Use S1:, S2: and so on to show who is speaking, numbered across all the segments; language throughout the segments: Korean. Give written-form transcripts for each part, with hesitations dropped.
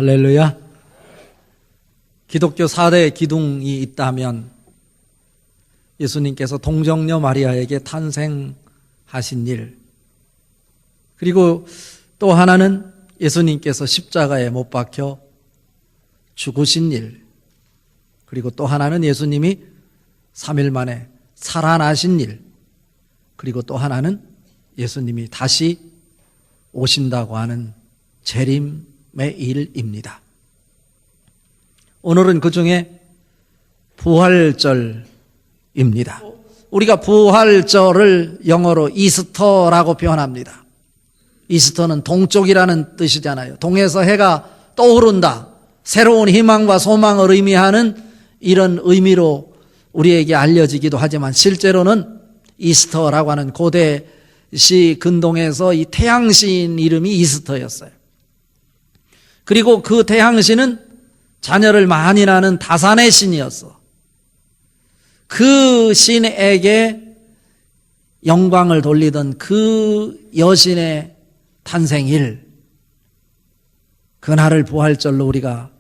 S1: 할렐루야. 기독교 4대 기둥이 있다면 예수님께서 동정녀 마리아에게 탄생하신 일, 그리고 또 하나는 예수님께서 십자가에 못 박혀 죽으신 일, 그리고 또 하나는 예수님이 3일 만에 살아나신 일, 그리고 또 하나는 예수님이 다시 오신다고 하는 재림의 일입니다. 오늘은 그 중에 부활절입니다. 우리가 부활절을 영어로 이스터라고 표현합니다. 이스터는 동쪽이라는 뜻이잖아요. 동에서 해가 떠오른다, 새로운 희망과 소망을 의미하는 이런 의미로 우리에게 알려지기도 하지만, 실제로는 이스터라고 하는 고대시 근동에서 이 태양신 이름이 이스터였어요. 그리고 그 태양신은 자녀를 많이 낳는 다산의 신이었어. 그 신에게 영광을 돌리던 그 여신의 탄생일, 그날을 부활절로 우리가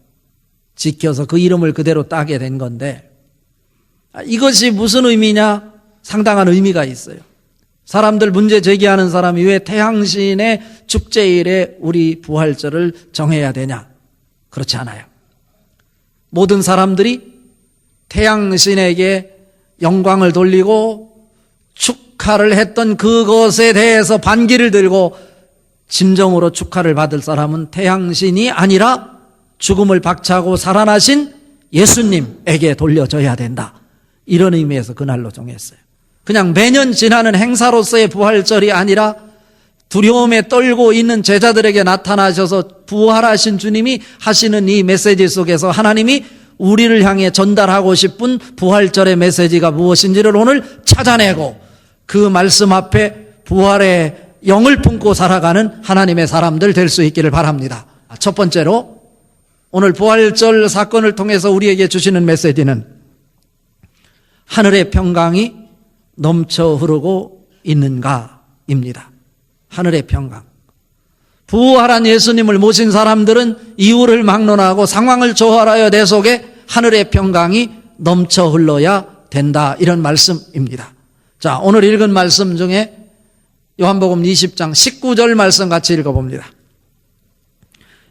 S1: 지켜서 그 이름을 그대로 따게 된 건데, 이것이 무슨 의미냐? 상당한 의미가 있어요. 사람들 문제 제기하는 사람이 왜 태양신의 축제일에 우리 부활절을 정해야 되냐? 그렇지 않아요. 모든 사람들이 태양신에게 영광을 돌리고 축하를 했던 그것에 대해서 반기를 들고 진정으로 축하를 받을 사람은 태양신이 아니라 죽음을 박차고 살아나신 예수님에게 돌려줘야 된다. 이런 의미에서 그날로 정했어요. 그냥 매년 지나는 행사로서의 부활절이 아니라 두려움에 떨고 있는 제자들에게 나타나셔서 부활하신 주님이 하시는 이 메시지 속에서 하나님이 우리를 향해 전달하고 싶은 부활절의 메시지가 무엇인지를 오늘 찾아내고, 그 말씀 앞에 부활의 영을 품고 살아가는 하나님의 사람들 될 수 있기를 바랍니다. 첫 번째로 오늘 부활절 사건을 통해서 우리에게 주시는 메시지는 하늘의 평강이 넘쳐 흐르고 있는가입니다. 하늘의 평강. 부활한 예수님을 모신 사람들은 이유를 막론하고 상황을 조활하여 내 속에 하늘의 평강이 넘쳐 흘러야 된다, 이런 말씀입니다. 자, 오늘 읽은 말씀 중에 요한복음 20장 19절 말씀 같이 읽어봅니다.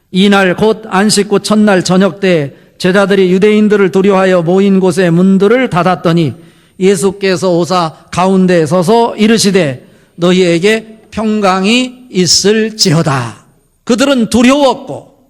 S1: 이날 곧 안식구 첫날 저녁 때 제자들이 유대인들을 두려워하여 모인 곳의 문들을 닫았더니 예수께서 오사 가운데에 서서 이르시되 너희에게 평강이 있을지어다. 그들은 두려웠고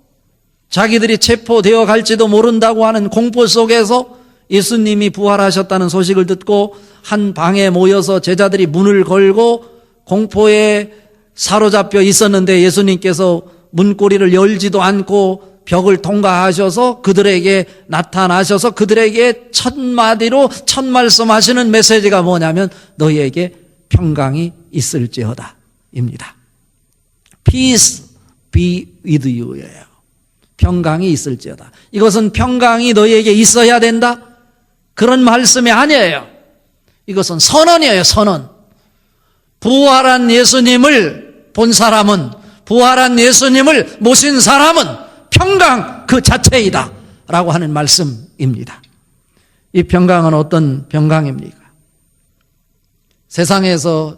S1: 자기들이 체포되어 갈지도 모른다고 하는 공포 속에서 예수님이 부활하셨다는 소식을 듣고 한 방에 모여서 제자들이 문을 걸고 공포에 사로잡혀 있었는데, 예수님께서 문고리를 열지도 않고 벽을 통과하셔서 그들에게 나타나셔서 그들에게 첫 마디로 첫 말씀하시는 메시지가 뭐냐면 너희에게 평강이 있을지어다 입니다. Peace be with you예요. 평강이 있을지어다. 이것은 평강이 너희에게 있어야 된다, 그런 말씀이 아니에요. 이것은 선언이에요. 선언. 부활한 예수님을 본 사람은, 부활한 예수님을 모신 사람은 평강 그 자체이다 라고 하는 말씀입니다. 이 평강은 어떤 평강입니까? 세상에서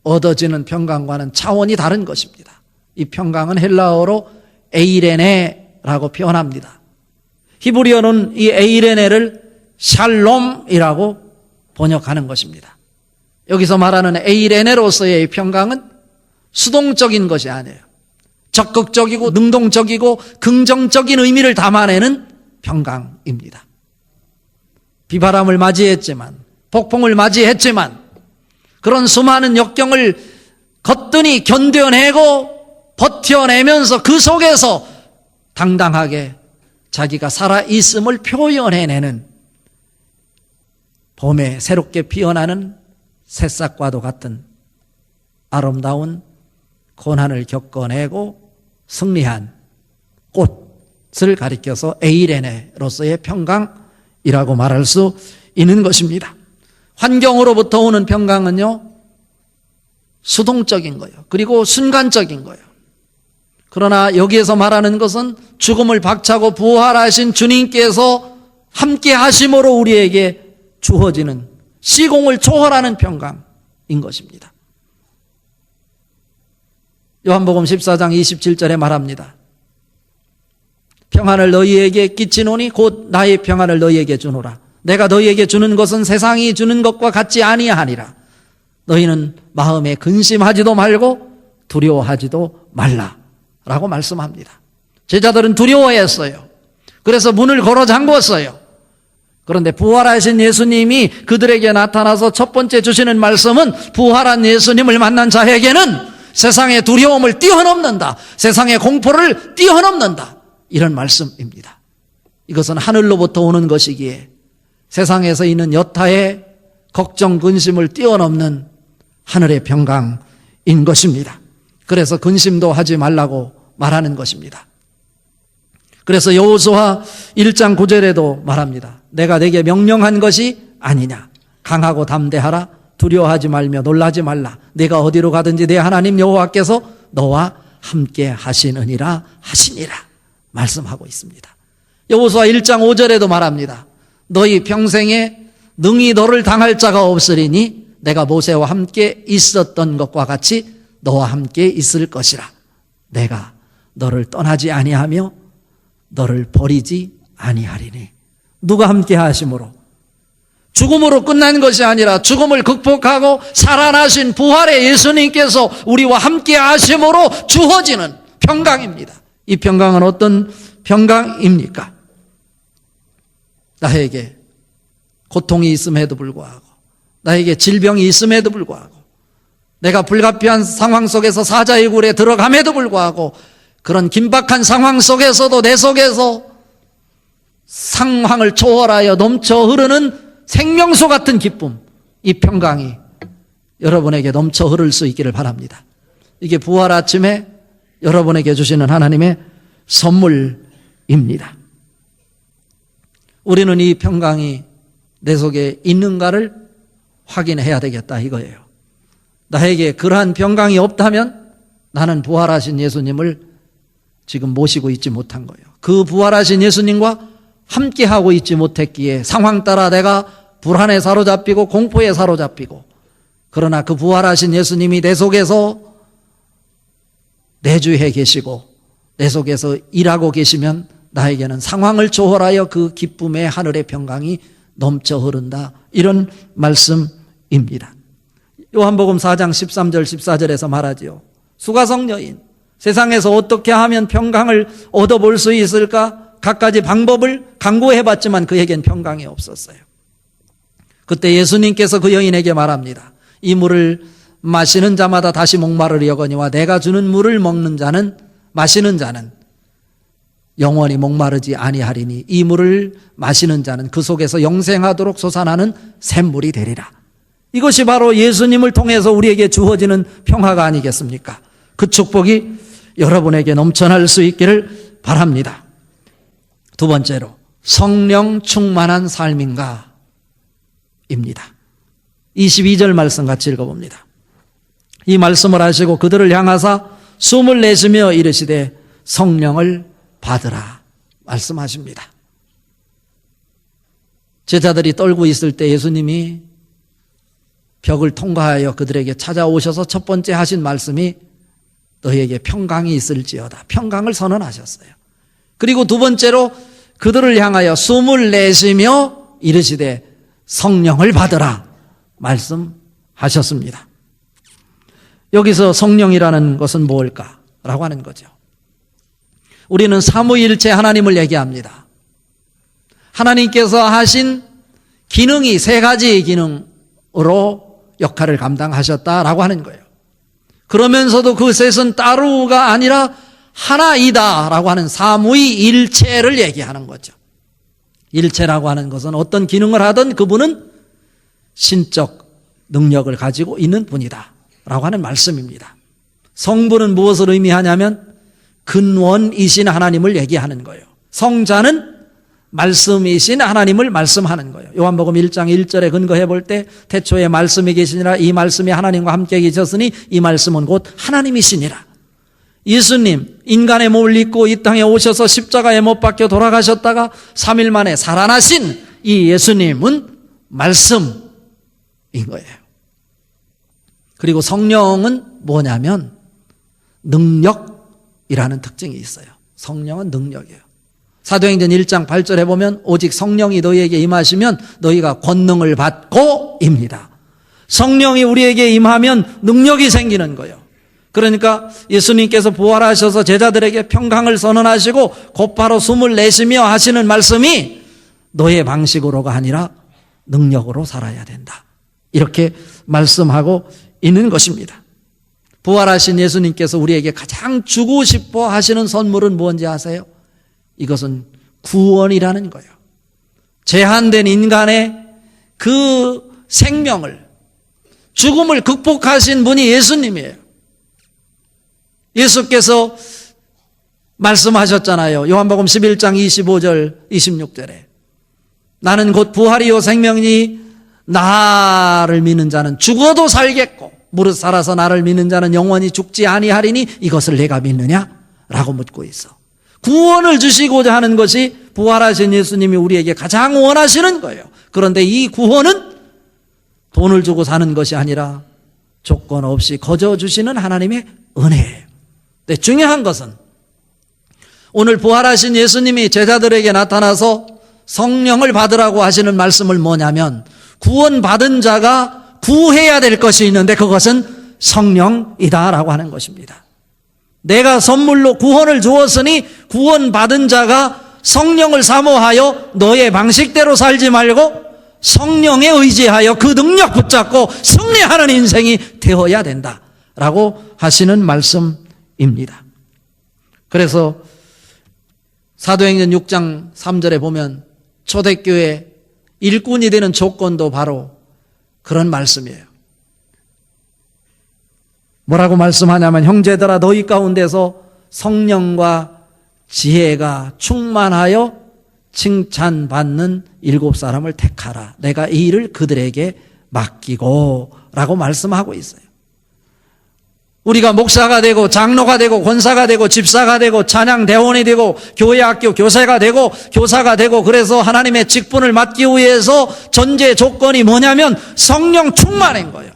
S1: 얻어지는 평강과는 차원이 다른 것입니다. 이 평강은 헬라어로 에이레네라고 표현합니다. 히브리어는 이 에이레네를 샬롬이라고 번역하는 것입니다. 여기서 말하는 에이레네로서의 평강은 수동적인 것이 아니에요. 적극적이고 능동적이고 긍정적인 의미를 담아내는 평강입니다. 비바람을 맞이했지만, 폭풍을 맞이했지만, 그런 수많은 역경을 거뜬히 견뎌내고 버텨내면서 그 속에서 당당하게 자기가 살아있음을 표현해내는, 봄에 새롭게 피어나는 새싹과도 같은 아름다운 고난을 겪어내고 승리한 꽃을 가리켜서 에이레네로서의 평강이라고 말할 수 있는 것입니다. 환경으로부터 오는 평강은요, 수동적인 거예요. 그리고 순간적인 거예요. 그러나 여기에서 말하는 것은 죽음을 박차고 부활하신 주님께서 함께 하심으로 우리에게 주어지는 시공을 초월하는 평강인 것입니다. 요한복음 14장 27절에 말합니다. 평안을 너희에게 끼치노니 곧 나의 평안을 너희에게 주노라. 내가 너희에게 주는 것은 세상이 주는 것과 같지 아니하니라. 너희는 마음에 근심하지도 말고 두려워하지도 말라 라고 말씀합니다. 제자들은 두려워했어요. 그래서 문을 걸어 잠궜어요. 그런데 부활하신 예수님이 그들에게 나타나서 첫 번째 주시는 말씀은 부활한 예수님을 만난 자에게는 세상의 두려움을 뛰어넘는다. 세상의 공포를 뛰어넘는다. 이런 말씀입니다. 이것은 하늘로부터 오는 것이기에 세상에서 있는 여타의 걱정, 근심을 뛰어넘는 하늘의 평강인 것입니다. 그래서 근심도 하지 말라고 말하는 것입니다. 그래서 여호수아 1장 9절에도 말합니다. 내가 내게 명령한 것이 아니냐. 강하고 담대하라. 두려워하지 말며 놀라지 말라. 내가 어디로 가든지 내 하나님 여호와께서 너와 함께 하시느니라 하시니라. 말씀하고 있습니다. 여호수아 1장 5절에도 말합니다. 너희 평생에 능히 너를 당할 자가 없으리니 내가 모세와 함께 있었던 것과 같이 너와 함께 있을 것이라. 내가 너를 떠나지 아니하며 너를 버리지 아니하리니. 누가 함께 하심으로? 죽음으로 끝난 것이 아니라 죽음을 극복하고 살아나신 부활의 예수님께서 우리와 함께 하심으로 주어지는 평강입니다. 이 평강은 어떤 평강입니까? 나에게 고통이 있음에도 불구하고, 나에게 질병이 있음에도 불구하고, 내가 불가피한 상황 속에서 사자의 굴에 들어감에도 불구하고, 그런 긴박한 상황 속에서도 내 속에서 상황을 초월하여 넘쳐 흐르는 생명수 같은 기쁨, 이 평강이 여러분에게 넘쳐 흐를 수 있기를 바랍니다. 이게 부활 아침에 여러분에게 주시는 하나님의 선물입니다. 우리는 이 평강이 내 속에 있는가를 확인해야 되겠다 이거예요. 나에게 그러한 평강이 없다면 나는 부활하신 예수님을 지금 모시고 있지 못한 거예요. 그 부활하신 예수님과 함께하고 있지 못했기에 상황 따라 내가 불안에 사로잡히고 공포에 사로잡히고, 그러나 그 부활하신 예수님이 내 속에서 내주해 계시고 내 속에서 일하고 계시면 나에게는 상황을 초월하여 그 기쁨의 하늘의 평강이 넘쳐 흐른다. 이런 말씀입니다. 요한복음 4장 13절 14절에서 말하지요. 수가성 여인, 세상에서 어떻게 하면 평강을 얻어볼 수 있을까? 갖가지 방법을 강구해봤지만 그에겐 평강이 없었어요. 그때 예수님께서 그 여인에게 말합니다. 이 물을 마시는 자마다 다시 목마르려거니와 내가 주는 물을 먹는 자는, 마시는 자는 영원히 목마르지 아니하리니 이 물을 마시는 자는 그 속에서 영생하도록 솟아나는 샘물이 되리라. 이것이 바로 예수님을 통해서 우리에게 주어지는 평화가 아니겠습니까? 그 축복이 여러분에게 넘쳐날 수 있기를 바랍니다. 두 번째로 성령 충만한 삶인가 입니다. 22절 말씀 같이 읽어봅니다. 이 말씀을 하시고 그들을 향하사 숨을 내쉬며 이르시되 성령을 받으라 말씀하십니다. 제자들이 떨고 있을 때 예수님이 벽을 통과하여 그들에게 찾아오셔서 첫 번째 하신 말씀이 너희에게 평강이 있을지어다. 평강을 선언하셨어요. 그리고 두 번째로 그들을 향하여 숨을 내쉬며 이르시되 성령을 받으라 말씀하셨습니다. 여기서 성령이라는 것은 무엇일까라고 하는 거죠. 우리는 삼위일체 하나님을 얘기합니다. 하나님께서 하신 기능이 세 가지의 기능으로 역할을 감당하셨다라고 하는 거예요. 그러면서도 그 셋은 따로가 아니라 하나이다라고 하는 삼위일체를 얘기하는 거죠. 일체라고 하는 것은 어떤 기능을 하든 그분은 신적 능력을 가지고 있는 분이다 라고 하는 말씀입니다. 성부는 무엇을 의미하냐면 근원이신 하나님을 얘기하는 거예요. 성자는 말씀이신 하나님을 말씀하는 거예요. 요한복음 1장 1절에 근거해 볼 때 태초에 말씀이 계시니라 이 말씀이 하나님과 함께 계셨으니 이 말씀은 곧 하나님이시니라. 예수님 인간의 몸을 입고 이 땅에 오셔서 십자가에 못 박혀 돌아가셨다가 3일 만에 살아나신 이 예수님은 말씀인 거예요. 그리고 성령은 뭐냐면 능력이라는 특징이 있어요. 성령은 능력이에요. 사도행전 1장 8절에 보면 오직 성령이 너희에게 임하시면 너희가 권능을 받고입니다. 성령이 우리에게 임하면 능력이 생기는 거예요. 그러니까 예수님께서 부활하셔서 제자들에게 평강을 선언하시고 곧바로 숨을 내쉬며 하시는 말씀이 너의 방식으로가 아니라 능력으로 살아야 된다. 이렇게 말씀하고 있는 것입니다. 부활하신 예수님께서 우리에게 가장 주고 싶어 하시는 선물은 뭔지 아세요? 이것은 구원이라는 거예요. 제한된 인간의 그 생명을, 죽음을 극복하신 분이 예수님이에요. 예수께서 말씀하셨잖아요. 요한복음 11장 25절 26절에 나는 곧 부활이요 생명이니 나를 믿는 자는 죽어도 살겠고 무릇 살아서 나를 믿는 자는 영원히 죽지 아니하리니 이것을 내가 믿느냐? 라고 묻고 있어. 구원을 주시고자 하는 것이 부활하신 예수님이 우리에게 가장 원하시는 거예요. 그런데 이 구원은 돈을 주고 사는 것이 아니라 조건 없이 거저 주시는 하나님의 은혜예요. 근데 중요한 것은 오늘 부활하신 예수님이 제자들에게 나타나서 성령을 받으라고 하시는 말씀을 뭐냐면 구원받은 자가 구해야 될 것이 있는데 그것은 성령이다라고 하는 것입니다. 내가 선물로 구원을 주었으니 구원받은 자가 성령을 사모하여 너의 방식대로 살지 말고 성령에 의지하여 그 능력 붙잡고 승리하는 인생이 되어야 된다라고 하시는 말씀입니다. 그래서 사도행전 6장 3절에 보면 초대교회 일꾼이 되는 조건도 바로 그런 말씀이에요. 뭐라고 말씀하냐면 형제들아 너희 가운데서 성령과 지혜가 충만하여 칭찬받는 7사람을 택하라. 내가 이 일을 그들에게 맡기고 라고 말씀하고 있어요. 우리가 목사가 되고 장로가 되고 권사가 되고 집사가 되고 찬양대원이 되고 교회학교 교사가 되고 교사가 되고 그래서 하나님의 직분을 맡기 위해서 전제 조건이 뭐냐면 성령 충만인 거예요.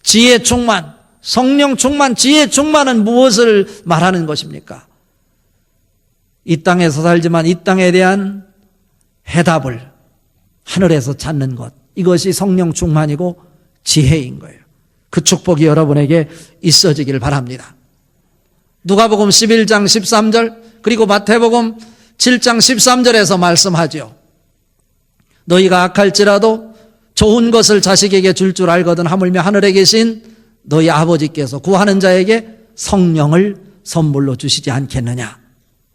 S1: 지혜 충만, 성령 충만, 지혜 충만은 무엇을 말하는 것입니까? 이 땅에서 살지만 이 땅에 대한 해답을 하늘에서 찾는 것, 이것이 성령 충만이고 지혜인 거예요. 그 축복이 여러분에게 있어지길 바랍니다. 누가복음 11장 13절 그리고 마태복음 7장 13절에서 말씀하죠. 너희가 악할지라도 좋은 것을 자식에게 줄 줄 알거든 하물며 하늘에 계신 너희 아버지께서 구하는 자에게 성령을 선물로 주시지 않겠느냐.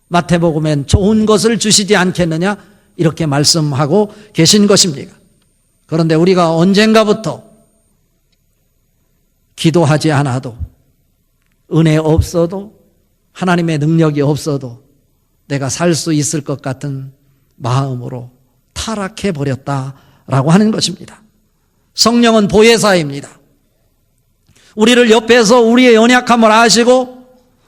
S1: 마태복음엔 좋은 것을 주시지 않겠느냐 이렇게 말씀하고 계신 것입니다. 그런데 우리가 언젠가부터 기도하지 않아도 은혜 없어도 하나님의 능력이 없어도 내가 살 수 있을 것 같은 마음으로 타락해 버렸다라고 하는 것입니다. 성령은 보혜사입니다. 우리를 옆에서 우리의 연약함을 아시고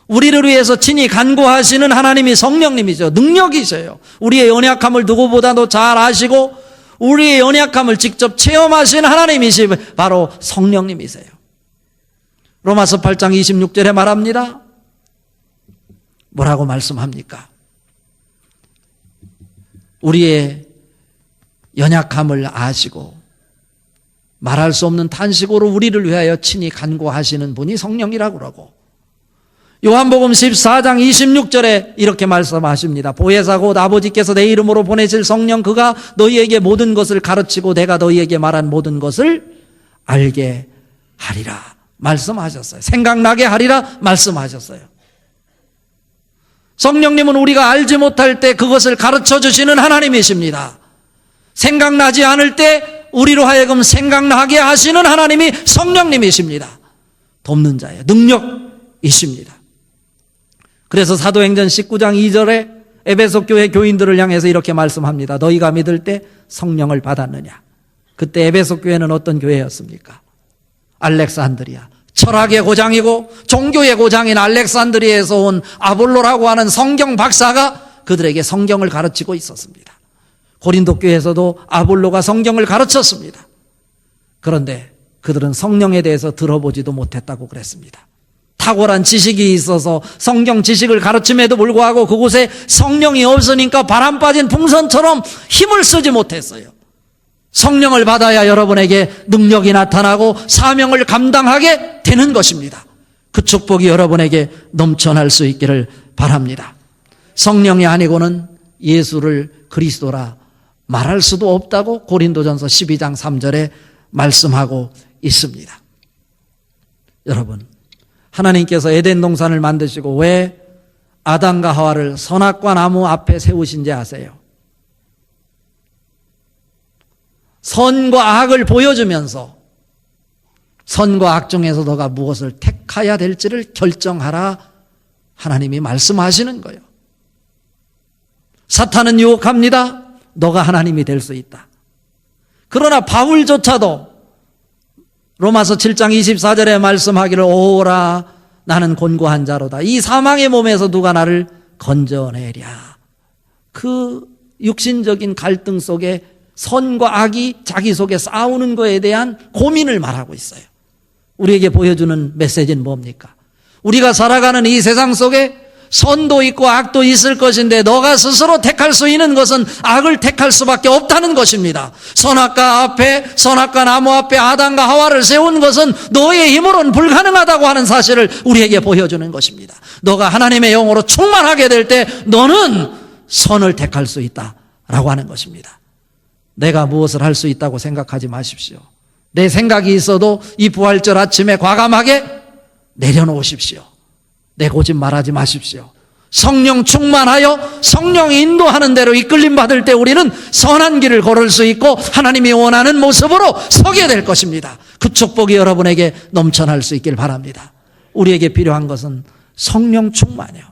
S1: 우리를 위해서 친히 간구하시는 하나님이 성령님이죠. 능력이세요. 우리의 연약함을 누구보다도 잘 아시고 우리의 연약함을 직접 체험하신 하나님이시 바로 성령님이세요. 로마서 8장 26절에 말합니다. 뭐라고 말씀합니까? 우리의 연약함을 아시고 말할 수 없는 탄식으로 우리를 위하여 친히 간구하시는 분이 성령이라고 그러고 요한복음 14장 26절에 이렇게 말씀하십니다. 보혜사 곧 아버지께서 내 이름으로 보내실 성령 그가 너희에게 모든 것을 가르치고 내가 너희에게 말한 모든 것을 알게 하리라 말씀하셨어요. 생각나게 하리라 말씀하셨어요. 성령님은 우리가 알지 못할 때 그것을 가르쳐 주시는 하나님이십니다. 생각나지 않을 때 우리로 하여금 생각나게 하시는 하나님이 성령님이십니다. 돕는 자예요. 능력이십니다. 그래서 사도행전 19장 2절에 에베소 교회 교인들을 향해서 이렇게 말씀합니다. 너희가 믿을 때 성령을 받았느냐. 그때 에베소 교회는 어떤 교회였습니까? 알렉산드리아, 철학의 고장이고 종교의 고장인 알렉산드리아에서 온 아볼로라고 하는 성경 박사가 그들에게 성경을 가르치고 있었습니다. 고린도 교회에서도 아볼로가 성경을 가르쳤습니다. 그런데 그들은 성령에 대해서 들어보지도 못했다고 그랬습니다. 탁월한 지식이 있어서 성경 지식을 가르침에도 불구하고 그곳에 성령이 없으니까 바람 빠진 풍선처럼 힘을 쓰지 못했어요. 성령을 받아야 여러분에게 능력이 나타나고 사명을 감당하게 되는 것입니다. 그 축복이 여러분에게 넘쳐날 수 있기를 바랍니다. 성령이 아니고는 예수를 그리스도라 말할 수도 없다고 고린도전서 12장 3절에 말씀하고 있습니다. 여러분, 하나님께서 에덴 동산을 만드시고 왜 아담과 하와를 선악과 나무 앞에 세우신지 아세요? 선과 악을 보여주면서 선과 악 중에서 너가 무엇을 택해야 될지를 결정하라 하나님이 말씀하시는 거예요. 사탄은 유혹합니다. 너가 하나님이 될 수 있다. 그러나 바울조차도 로마서 7장 24절에 말씀하기를 오라 나는 곤고한 자로다. 이 사망의 몸에서 누가 나를 건져내랴. 그 육신적인 갈등 속에 선과 악이 자기 속에 싸우는 것에 대한 고민을 말하고 있어요. 우리에게 보여주는 메시지는 뭡니까? 우리가 살아가는 이 세상 속에 선도 있고 악도 있을 것인데 너가 스스로 택할 수 있는 것은 악을 택할 수밖에 없다는 것입니다. 선악과 나무 앞에 아담과 하와를 세운 것은 너의 힘으로는 불가능하다고 하는 사실을 우리에게 보여주는 것입니다. 너가 하나님의 영으로 충만하게 될 때 너는 선을 택할 수 있다라고 하는 것입니다. 내가 무엇을 할 수 있다고 생각하지 마십시오. 내 생각이 있어도 이 부활절 아침에 과감하게 내려놓으십시오. 내고집 말하지 마십시오. 성령 충만하여 성령이 인도하는 대로 이끌림 받을 때 우리는 선한 길을 걸을 수 있고 하나님이 원하는 모습으로 서게 될 것입니다. 그 축복이 여러분에게 넘쳐날 수 있길 바랍니다. 우리에게 필요한 것은 성령 충만이요.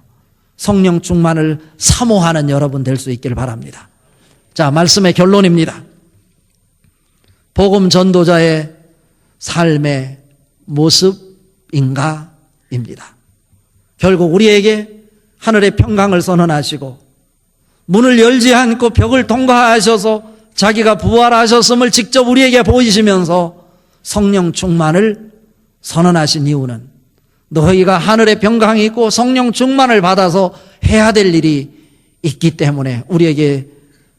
S1: 성령 충만을 사모하는 여러분 될 수 있길 바랍니다. 자, 말씀의 결론입니다. 복음 전도자의 삶의 모습인가입니다. 결국 우리에게 하늘의 평강을 선언하시고 문을 열지 않고 벽을 통과하셔서 자기가 부활하셨음을 직접 우리에게 보이시면서 성령 충만을 선언하신 이유는 너희가 하늘의 평강이 있고 성령 충만을 받아서 해야 될 일이 있기 때문에 우리에게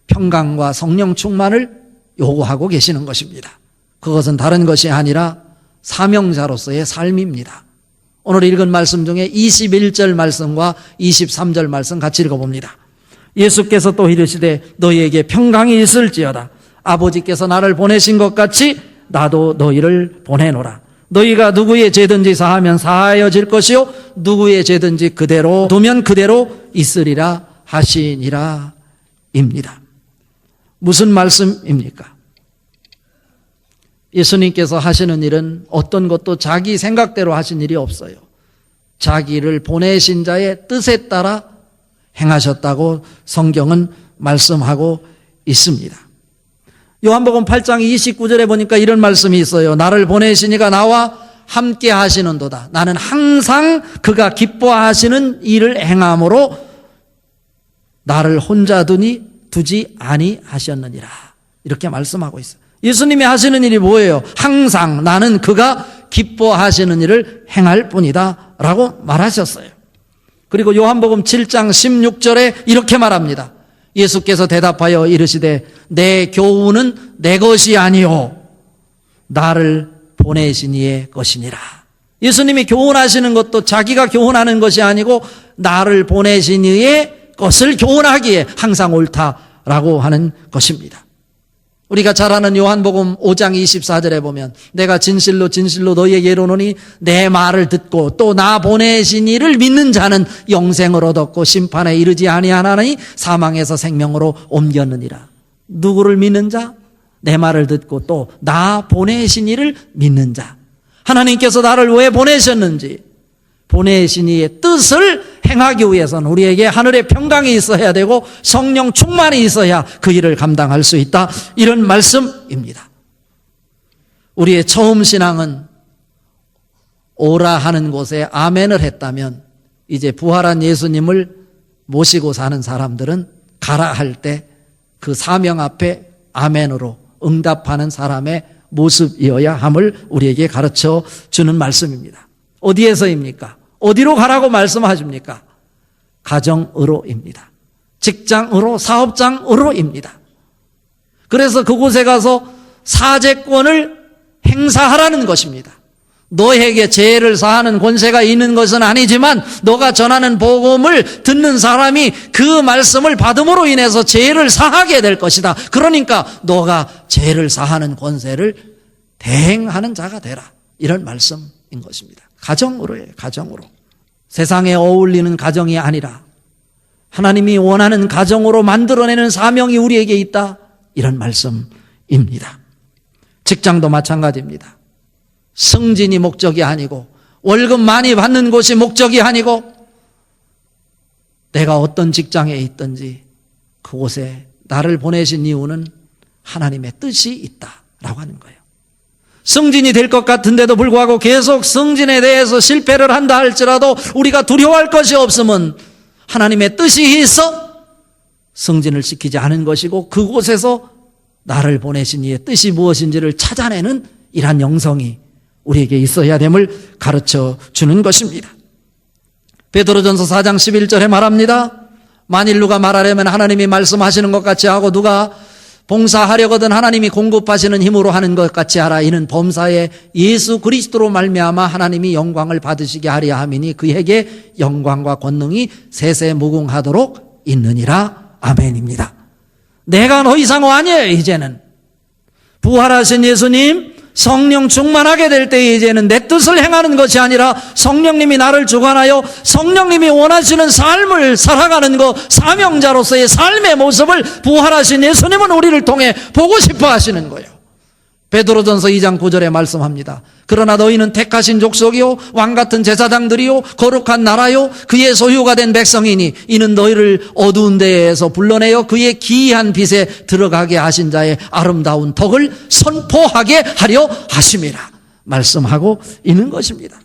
S1: 평강과 성령 충만을 요구하고 계시는 것입니다. 그것은 다른 것이 아니라 사명자로서의 삶입니다. 오늘 읽은 말씀 중에 21절 말씀과 23절 말씀 같이 읽어봅니다. 예수께서 또 이르시되 너희에게 평강이 있을지어다. 아버지께서 나를 보내신 것 같이 나도 너희를 보내노라. 너희가 누구의 죄든지 사하면 사하여질 것이요 누구의 죄든지 그대로 두면 그대로 있으리라 하시니라 입니다. 무슨 말씀입니까? 예수님께서 하시는 일은 어떤 것도 자기 생각대로 하신 일이 없어요. 자기를 보내신 자의 뜻에 따라 행하셨다고 성경은 말씀하고 있습니다. 요한복음 8장 29절에 보니까 이런 말씀이 있어요. 나를 보내시니가 나와 함께 하시는도다. 나는 항상 그가 기뻐하시는 일을 행함으로 나를 혼자 두지 아니하셨느니라. 이렇게 말씀하고 있어요. 예수님이 하시는 일이 뭐예요? 항상 나는 그가 기뻐하시는 일을 행할 뿐이다 라고 말하셨어요. 그리고 요한복음 7장 16절에 이렇게 말합니다. 예수께서 대답하여 이르시되 내 교훈은 내 것이 아니요 나를 보내신 이의 것이니라. 예수님이 교훈하시는 것도 자기가 교훈하는 것이 아니고 나를 보내신 이의 것을 교훈하기에 항상 옳다라고 하는 것입니다. 우리가 잘 아는 요한복음 5장 24절에 보면 내가 진실로 진실로 너희에게 이르노니 내 말을 듣고 또 나 보내신 이를 믿는 자는 영생을 얻었고 심판에 이르지 아니하나니 사망에서 생명으로 옮겼느니라. 누구를 믿는 자? 내 말을 듣고 또 나 보내신 이를 믿는 자. 하나님께서 나를 왜 보내셨는지 보내신 이의 뜻을 행하기 위해서는 우리에게 하늘의 평강이 있어야 되고 성령 충만이 있어야 그 일을 감당할 수 있다. 이런 말씀입니다. 우리의 처음 신앙은 오라 하는 곳에 아멘을 했다면 이제 부활한 예수님을 모시고 사는 사람들은 가라 할 때 그 사명 앞에 아멘으로 응답하는 사람의 모습이어야 함을 우리에게 가르쳐 주는 말씀입니다. 어디에서입니까? 어디로 가라고 말씀하십니까? 가정으로입니다. 직장으로, 사업장으로입니다. 그래서 그곳에 가서 사제권을 행사하라는 것입니다. 너에게 죄를 사하는 권세가 있는 것은 아니지만 너가 전하는 복음을 듣는 사람이 그 말씀을 받음으로 인해서 죄를 사하게 될 것이다. 그러니까 너가 죄를 사하는 권세를 대행하는 자가 되라. 이런 말씀인 것입니다. 가정으로예요. 가정으로. 세상에 어울리는 가정이 아니라 하나님이 원하는 가정으로 만들어내는 사명이 우리에게 있다. 이런 말씀입니다. 직장도 마찬가지입니다. 승진이 목적이 아니고 월급 많이 받는 곳이 목적이 아니고 내가 어떤 직장에 있든지 그곳에 나를 보내신 이유는 하나님의 뜻이 있다라고 하는 거예요. 승진이 될 것 같은데도 불구하고 계속 승진에 대해서 실패를 한다 할지라도 우리가 두려워할 것이 없으면 하나님의 뜻이 있어 승진을 시키지 않은 것이고 그곳에서 나를 보내신 이의 뜻이 무엇인지를 찾아내는 이러한 영성이 우리에게 있어야 됨을 가르쳐 주는 것입니다. 베드로전서 4장 11절에 말합니다. 만일 누가 말하려면 하나님이 말씀하시는 것 같이 하고 누가 봉사하려거든 하나님이 공급하시는 힘으로 하는 것 같이 하라. 이는 범사에 예수 그리스도로 말미암아 하나님이 영광을 받으시게 하려 함이니 그에게 영광과 권능이 세세무궁하도록 있느니라. 아멘입니다. 내가 더 이상 아니에요. 이제는 부활하신 예수님 성령 충만하게 될 때 이제는 내 뜻을 행하는 것이 아니라 성령님이 나를 주관하여 성령님이 원하시는 삶을 살아가는 것, 사명자로서의 삶의 모습을 부활하신 예수님은 우리를 통해 보고 싶어 하시는 거예요. 베드로전서 2장 9절에 말씀합니다. 그러나 너희는 택하신 족속이요 왕같은 제사장들이요 거룩한 나라요 그의 소유가 된 백성이니 이는 너희를 어두운 데에서 불러내어 그의 기이한 빛에 들어가게 하신 자의 아름다운 덕을 선포하게 하려 하심이라 말씀하고 있는 것입니다.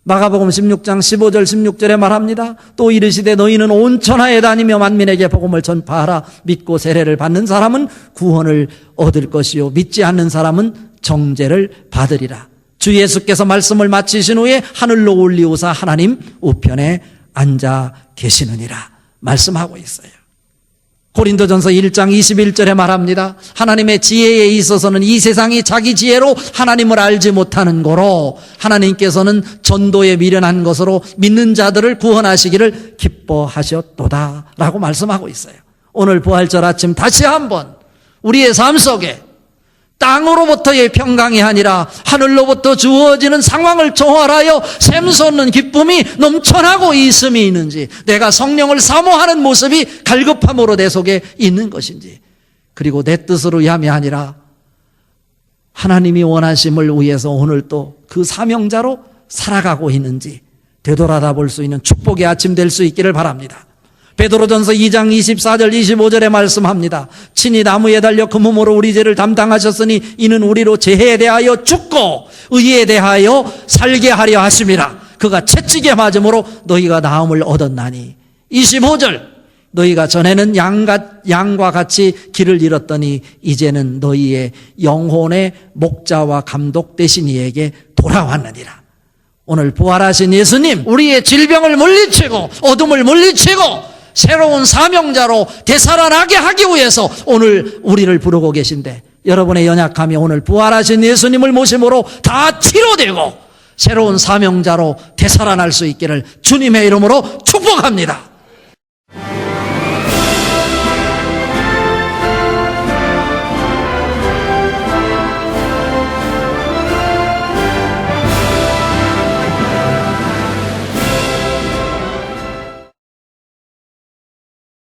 S1: 마가복음 16장 15절 16절에 말합니다. 또 이르시되 너희는 온 천하에 다니며 만민에게 복음을 전파하라. 믿고 세례를 받는 사람은 구원을 얻을 것이요 믿지 않는 사람은 정죄를 받으리라. 주 예수께서 말씀을 마치신 후에 하늘로 올리우사 하나님 우편에 앉아 계시느니라 말씀하고 있어요. 고린도전서 1장 21절에 말합니다. 하나님의 지혜에 있어서는 이 세상이 자기 지혜로 하나님을 알지 못하는 거로 하나님께서는 전도에 미련한 것으로 믿는 자들을 구원하시기를 기뻐하셨도다 라고 말씀하고 있어요. 오늘 부활절 아침 다시 한번 우리의 삶 속에 땅으로부터의 평강이 아니라 하늘로부터 주어지는 상황을 초월하여 샘솟는 기쁨이 넘쳐나고 있음이 있는지, 내가 성령을 사모하는 모습이 갈급함으로 내 속에 있는 것인지, 그리고 내 뜻으로 함이 아니라 하나님이 원하심을 위해서 오늘 또 그 사명자로 살아가고 있는지 되돌아다 볼 수 있는 축복의 아침 될 수 있기를 바랍니다. 베드로전서 2장 24절 25절에 말씀합니다. 친히 나무에 달려 그 몸으로 우리 죄를 담당하셨으니 이는 우리로 죄에 대하여 죽고 의에 대하여 살게 하려 하심이라. 그가 채찍에 맞음으로 너희가 나음을 얻었나니. 25절 너희가 전에는 양과 같이 길을 잃었더니 이제는 너희의 영혼의 목자와 감독 되신 이에게 돌아왔느니라. 오늘 부활하신 예수님, 우리의 질병을 물리치고 어둠을 물리치고 새로운 사명자로 되살아나게 하기 위해서 오늘 우리를 부르고 계신데, 여러분의 연약함이 오늘 부활하신 예수님을 모심으로 다 치료되고 새로운 사명자로 되살아날 수 있기를 주님의 이름으로 축복합니다.